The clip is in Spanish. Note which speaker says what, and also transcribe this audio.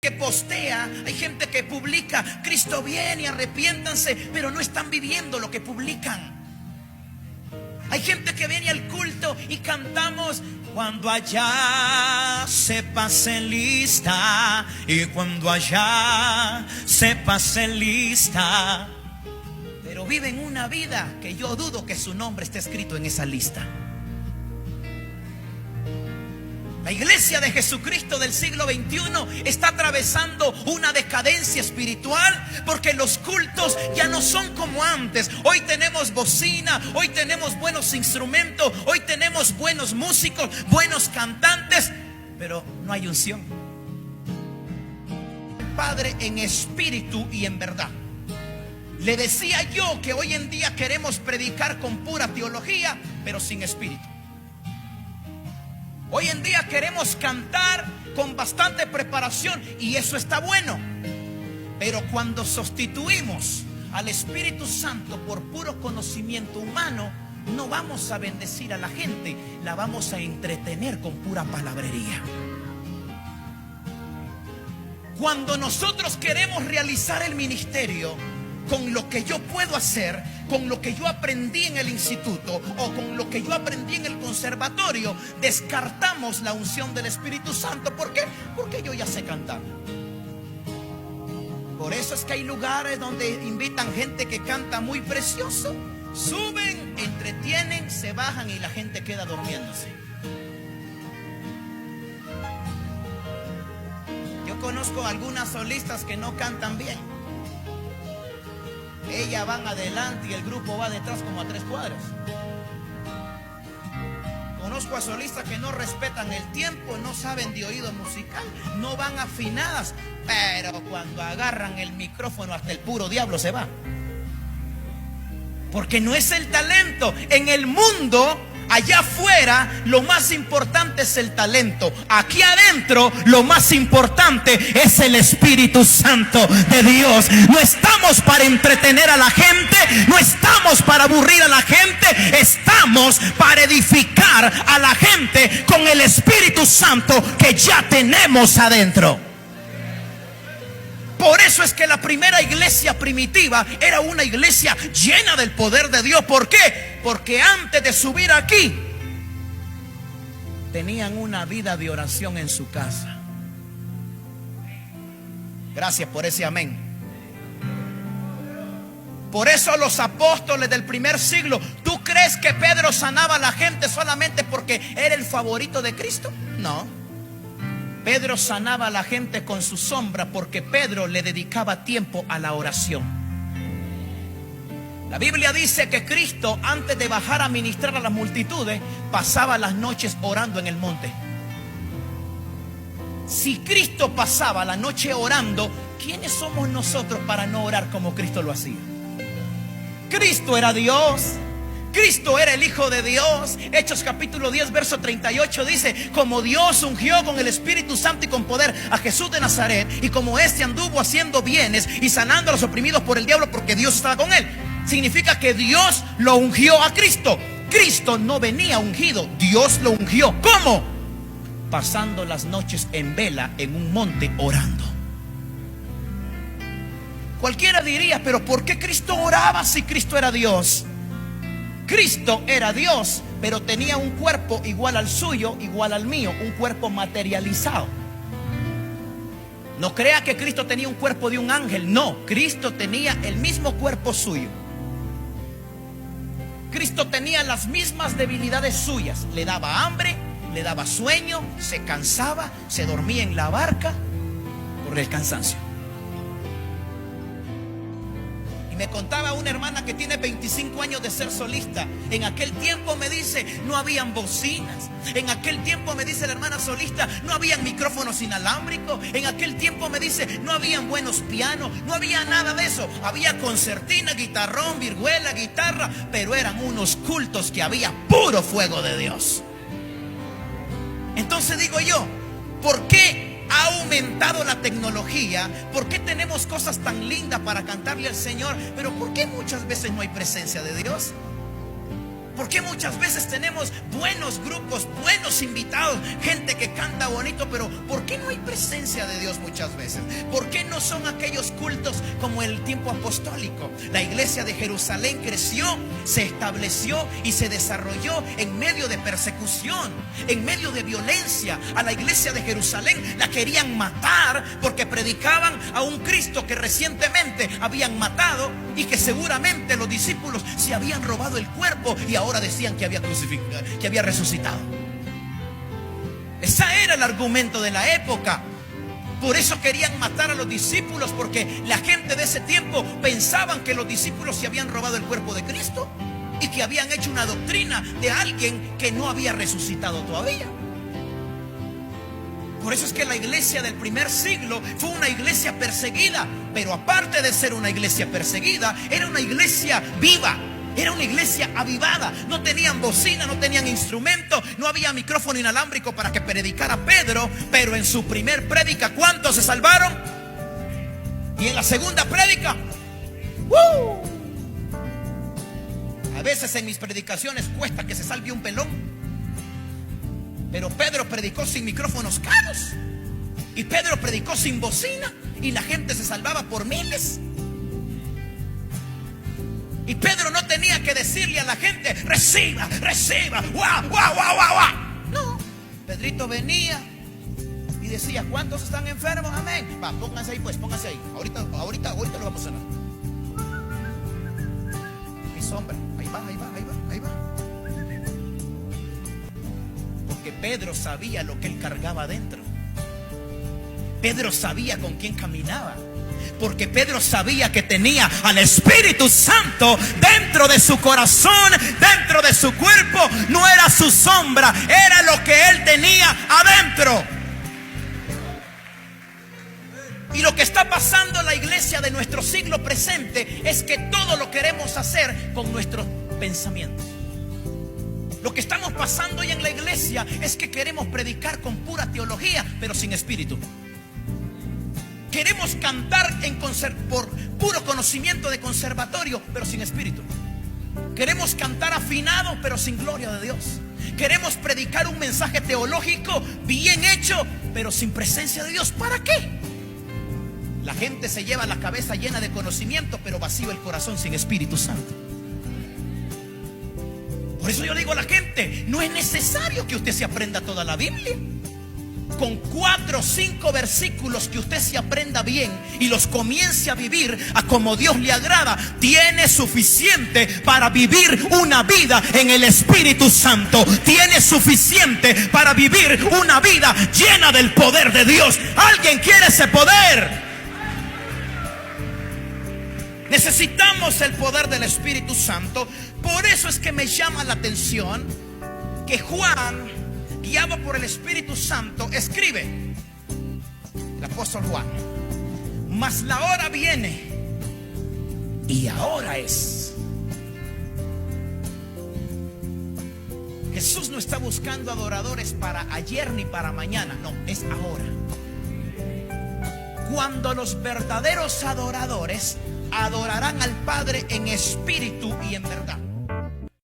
Speaker 1: que postea, hay gente que publica, Cristo viene, arrepiéntanse, pero no están viviendo lo que publican. Hay gente que viene al culto y cantamos: cuando allá se pase lista, y cuando allá se pase lista, pero viven una vida que yo dudo que su nombre esté escrito en esa lista. La iglesia de Jesucristo del siglo XXI está atravesando una decadencia espiritual, porque los cultos ya no son como antes. Hoy tenemos bocina, hoy tenemos buenos instrumentos, hoy tenemos buenos músicos, buenos cantantes, pero no hay unción. Padre, en espíritu y en verdad. Le decía yo que hoy en día queremos predicar con pura teología, pero sin espíritu. Hoy en día queremos cantar con bastante preparación, y eso está bueno, pero cuando sustituimos al Espíritu Santo por puro conocimiento humano, no vamos a bendecir a la gente, la vamos a entretener con pura palabrería. Cuando nosotros queremos realizar el ministerio con lo que yo puedo hacer, con lo que yo aprendí en el instituto o con lo que yo aprendí en el conservatorio, descartamos la unción del Espíritu Santo. ¿Por qué? Porque yo ya sé cantar. Por eso es que hay lugares donde invitan gente que canta muy precioso, suben, entretienen, se bajan y la gente queda durmiéndose. Yo conozco algunas solistas que no cantan bien. Ellas van adelante y el grupo va detrás como a 3 cuadras. Conozco a solistas que no respetan el tiempo, no saben de oído musical, no van afinadas, pero cuando agarran el micrófono hasta el puro diablo se va. Porque no es el talento. En el mundo, allá afuera, lo más importante es el talento. Aquí adentro, lo más importante es el Espíritu Santo de Dios. No estamos para entretener a la gente, no estamos para aburrir a la gente, estamos para edificar a la gente con el Espíritu Santo que ya tenemos adentro. Por eso es que la primera iglesia primitiva era una iglesia llena del poder de Dios. ¿Por qué? Porque antes de subir aquí, tenían una vida de oración en su casa. Gracias por ese amén. Por eso los apóstoles del primer siglo, ¿tú crees que Pedro sanaba a la gente solamente porque era el favorito de Cristo? No. Pedro sanaba a la gente con su sombra porque Pedro le dedicaba tiempo a la oración. La Biblia dice que Cristo, antes de bajar a ministrar a las multitudes, pasaba las noches orando en el monte. Si Cristo pasaba la noche orando, ¿quiénes somos nosotros para no orar como Cristo lo hacía? Cristo era Dios. Cristo era el Hijo de Dios. Hechos capítulo 10 verso 38 dice: como Dios ungió con el Espíritu Santo y con poder a Jesús de Nazaret, y como éste anduvo haciendo bienes y sanando a los oprimidos por el diablo, porque Dios estaba con él. Significa que Dios lo ungió a Cristo. Cristo no venía ungido, Dios lo ungió. ¿Cómo? Pasando las noches en vela en un monte orando. Cualquiera diría: pero ¿por qué Cristo oraba si Cristo era Dios? Cristo era Dios, pero tenía un cuerpo igual al suyo, igual al mío, un cuerpo materializado. No crea que Cristo tenía un cuerpo de un ángel, no, Cristo tenía el mismo cuerpo suyo. Cristo tenía las mismas debilidades suyas, le daba hambre, le daba sueño, se cansaba, se dormía en la barca por el cansancio. Me contaba una hermana que tiene 25 años de ser solista. En aquel tiempo, me dice, no habían bocinas. En aquel tiempo, me dice la hermana solista, no habían micrófonos inalámbricos. En aquel tiempo, me dice, no habían buenos pianos. No había nada de eso. Había concertina, guitarrón, vihuela, guitarra. Pero eran unos cultos que había puro fuego de Dios. Entonces digo yo, ¿por qué ha aumentado la tecnología? ¿Por qué tenemos cosas tan lindas para cantarle al Señor? Pero ¿por qué muchas veces no hay presencia de Dios? ¿Por qué muchas veces tenemos buenos grupos, buenos invitados, gente que canta bonito, pero por qué no hay presencia de Dios muchas veces? ¿Por qué no son aquellos cultos como el tiempo apostólico? La iglesia de Jerusalén creció, se estableció y se desarrolló en medio de persecución, en medio de violencia. A la iglesia de Jerusalén la querían matar porque predicaban a un Cristo que recientemente habían matado y que seguramente los discípulos se habían robado el cuerpo y ahora decían que había crucificado, que había resucitado. Ese era el argumento de la época. Por eso querían matar a los discípulos, porque la gente de ese tiempo pensaban que los discípulos se habían robado el cuerpo de Cristo y que habían hecho una doctrina de alguien que no había resucitado todavía. Por eso es que la iglesia del primer siglo fue una iglesia perseguida, pero aparte de ser una iglesia perseguida, era una iglesia viva. Era una iglesia avivada. No tenían bocina, no tenían instrumento, no había micrófono inalámbrico para que predicara Pedro. Pero en su primer prédica, ¿cuántos se salvaron? Y en la segunda prédica, a veces en mis predicaciones cuesta que se salve un pelón, pero Pedro predicó sin micrófonos caros, y Pedro predicó sin bocina, y la gente se salvaba por miles. Y Pedro no tenía que decirle a la gente: reciba, reciba, guau, guau, guau, guau, guau. No, Pedrito venía y decía: ¿cuántos están enfermos? Amén. Va, pónganse ahí pues, pónganse ahí. Ahorita lo vamos a sanar. Mi sombra, ahí va. Porque Pedro sabía lo que él cargaba adentro. Pedro sabía con quién caminaba. Porque Pedro sabía que tenía al Espíritu Santo dentro de su corazón, dentro de su cuerpo. No era su sombra, era lo que él tenía adentro. Y lo que está pasando en la iglesia de nuestro siglo presente es que todo lo queremos hacer con nuestros pensamientos. Lo que estamos pasando hoy en la iglesia es que queremos predicar con pura teología, pero sin espíritu. Queremos cantar por puro conocimiento de conservatorio, pero sin espíritu. Queremos cantar afinado, pero sin gloria de Dios. Queremos predicar un mensaje teológico bien hecho, pero sin presencia de Dios. ¿Para qué? La gente se lleva la cabeza llena de conocimiento, pero vacío el corazón, sin Espíritu Santo. Por eso yo le digo a la gente: no es necesario que usted se aprenda toda la Biblia. Con 4 o 5 versículos que usted se aprenda bien y los comience a vivir a como Dios le agrada, tiene suficiente para vivir una vida en el Espíritu Santo. Tiene suficiente para vivir una vida llena del poder de Dios. ¿Alguien quiere ese poder? Necesitamos el poder del Espíritu Santo. Por eso es que me llama la atención que Juan, guiado por el Espíritu Santo, escribe, el apóstol Juan: mas la hora viene y ahora es. Jesús no está buscando adoradores para ayer ni para mañana, no, es ahora. Cuando los verdaderos adoradores adorarán al Padre en espíritu y en verdad.